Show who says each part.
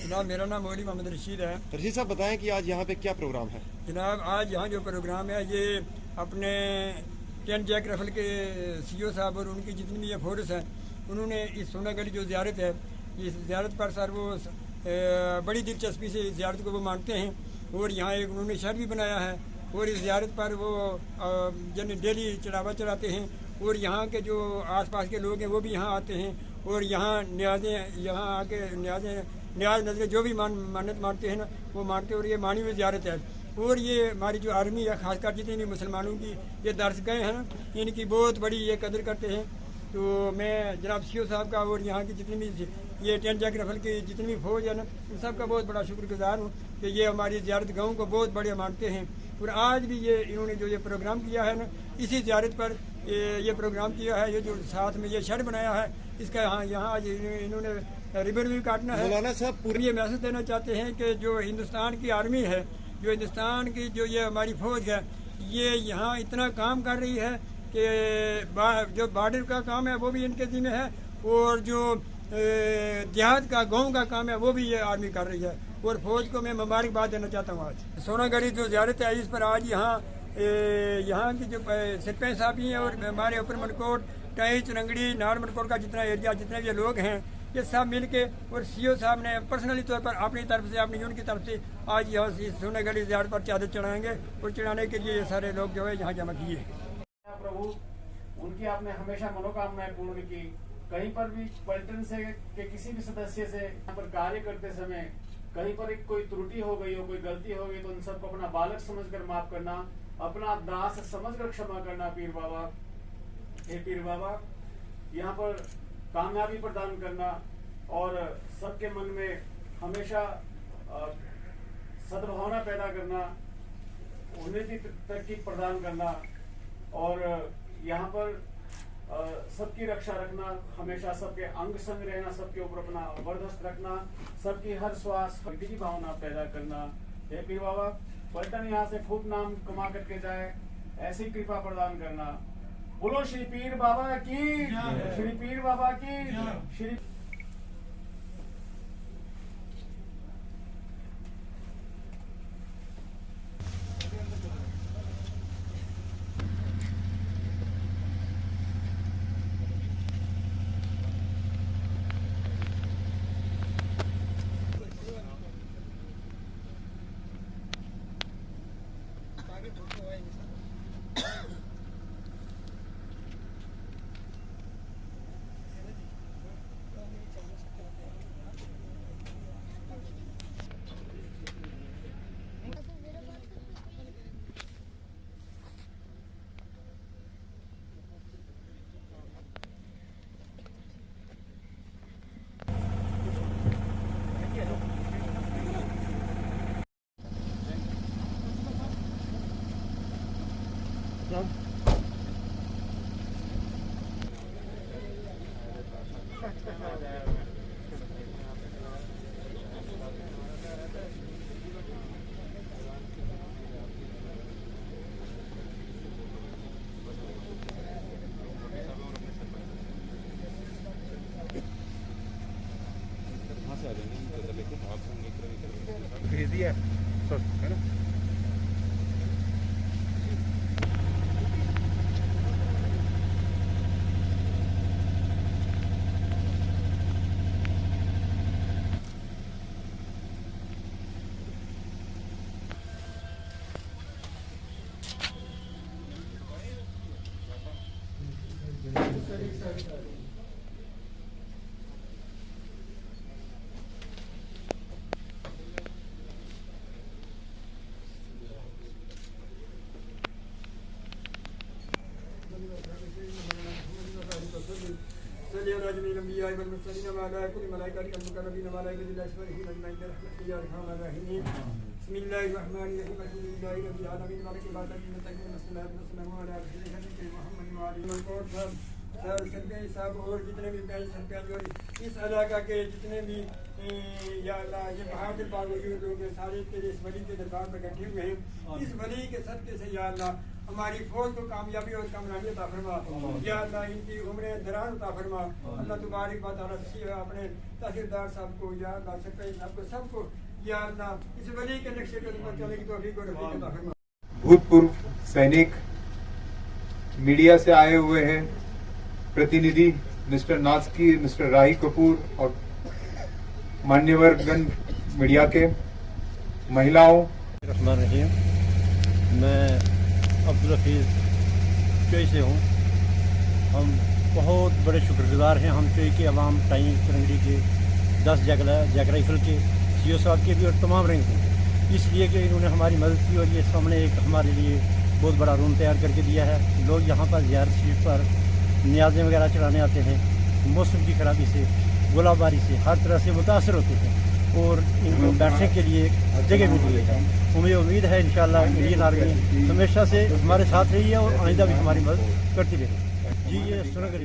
Speaker 1: जनाब मेरा नाम मौलवी मोहम्मद रशीद है।
Speaker 2: रशीद साहब बताएं कि आज यहाँ पे क्या प्रोग्राम है?
Speaker 1: जनाब आज यहाँ जो प्रोग्राम है ये अपने टेन जैक रफल के सीईओ साहब और उनकी जितनी भी ये फोर्स है उन्होंने इस सोना गली जो ज़ियारत है इस ज़ियारत पर सर वो बड़ी दिलचस्पी से इस ज़ियारत को वो मानते हैं और यहाँ एक उन्होंने शहर भी बनाया है और इस ज़ियारत पर वो जन डेली चढ़ावा चढ़ाते हैं और यहाँ के जो आसपास के लोग हैं वो भी यहाँ आते हैं और यहाँ न्याज़ें यहाँ आके न्याज नजर जो भी मान्यत मानते हैं ना वो मानते और ये मानी हुई ज़ियारत है। और ये हमारी जो आर्मी है खासकर जितनी भी मुसलमानों की ये दर्शकें हैं ना इनकी बहुत बड़ी ये कदर करते हैं। तो मैं जनाब सीईओ साहब का और यहाँ की जितनी भी ये टेन जैक रफल की जितनी भी फौज है ना उन सब का बहुत बड़ा शुक्रगुजार हूँ कि ये हमारी ज़ियारत गाँव को बहुत बड़े मानते हैं। और आज भी ये इन्होंने जो ये प्रोग्राम किया है ना इसी ज़ियारत पर ये प्रोग्राम किया है। ये जो साथ में ये शेड बनाया है इसका यहाँ आज इन्होंने रिबन भी काटना है।
Speaker 2: मौलाना साहब
Speaker 1: पूरी ये मैसेज देना चाहते हैं कि जो हिंदुस्तान की आर्मी है जो हिंदुस्तान की जो ये हमारी फौज है ये यहाँ इतना काम कर रही है कि जो बॉर्डर का काम है वो भी इनके ज़िम्मे है और जो देहात का गांव का काम है वो भी ये आर्मी कर रही है। और फौज को मैं मुबारकबाद देना चाहता हूँ। आज सोनागढ़ी जो ज़ियारत है इस पर आज यहाँ की जो सरपंच साहब हैं और हमारे ऊपर मनकोट टाई चरंगड़ी नार मनकोट का जितना एरिया जितने भी लोग हैं ये सब मिल के और सीईओ साहब ने पर्सनली तौर पर अपनी तरफ से अपनी यूनिट की तरफ से आज यहाँ सोनागढ़ी ज़ियारत पर चादर चढ़ाएंगे और चढ़ाने के लिए ये सारे लोग जो है यहाँ जमा किए।
Speaker 3: प्रभु उनकी आपने हमेशा मनोकामनाएं पूर्ण की। कहीं पर भी पलटन से के किसी भी सदस्य से यहाँ पर कार्य करते समय कहीं पर कोई त्रुटि हो गई हो कोई गलती हो गई तो उन सबको अपना बालक समझकर माफ करना अपना दास समझकर क्षमा करना। पीर बाबा हे पीर बाबा यहाँ पर कामयाबी प्रदान करना और सबके मन में हमेशा सद्भावना पैदा करना उन्नति तरक्की प्रदान करना और यहाँ पर सबकी रक्षा रखना हमेशा सबके अंग संग रहना सबके ऊपर अपना जबरदस्त रखना सबकी हर श्वास की भावना पैदा करना। हे पीर बाबा पलटन यहाँ से खूब नाम कमा करके जाए ऐसी कृपा प्रदान करना। बोलो श्री पीर बाबा की, श्री पीर बाबा की, श्री
Speaker 2: भेज दिया है ना।
Speaker 1: साहब और जितने भी सरपंच इस इलाका के जितने भी या अल्लाह ये बहादुर बावजूद लोग सारे तेरे इस वली के दरबार पर इकट्ठे हुए हैं। इस वली के सदके से या अल्लाह हमारी फौज को कामयाबी और कामयाबी अता फरमा। या अल्लाह इनकी उम्रें दराज अता फरमा। अल्लाह तबारक व तआला अपने तहसीलदार साहब को, या अल्लाह सरपंच साहब को, सबको या अल्लाह इस वली के नक्शे कदम पर चलने की तौफीक और रफ़ीक अता फरमा।
Speaker 4: भूतपूर्व सैनिक, मीडिया से आए हुए हैं प्रतिनिधि मिस्टर नाज़की, मिस्टर राही कपूर और मान्यवरगण मीडिया के, महिलाओं।
Speaker 5: रहमान रहीम, मैं अब्दुल हफीज़ चोई से हूँ। हम बहुत बड़े शुक्रगुजार हैं हम चोई के अवाम, टाइम करंगड़ी के, 10 जैक राइफल के सीओ साहब के भी और तमाम रैंक के, इसलिए कि इन्होंने हमारी मदद की और ये सामने एक हमारे लिए बहुत बड़ा रूम तैयार करके दिया है। लोग यहाँ पर ज़ियारत शरीफ पर न्याज़ें वगैरह चढ़ाने आते हैं। मौसम की खराबी से, गोलाबारी से हर तरह से मुतासर होते हैं और इनको बैठने के लिए जगह मिली है। हमें उम्मीद है इंशाअल्लाह इंडियन आर्मी हमेशा से हमारे साथ रही है और आइंदा भी हमारी मदद करती रहेगी। जी, ये सुनकर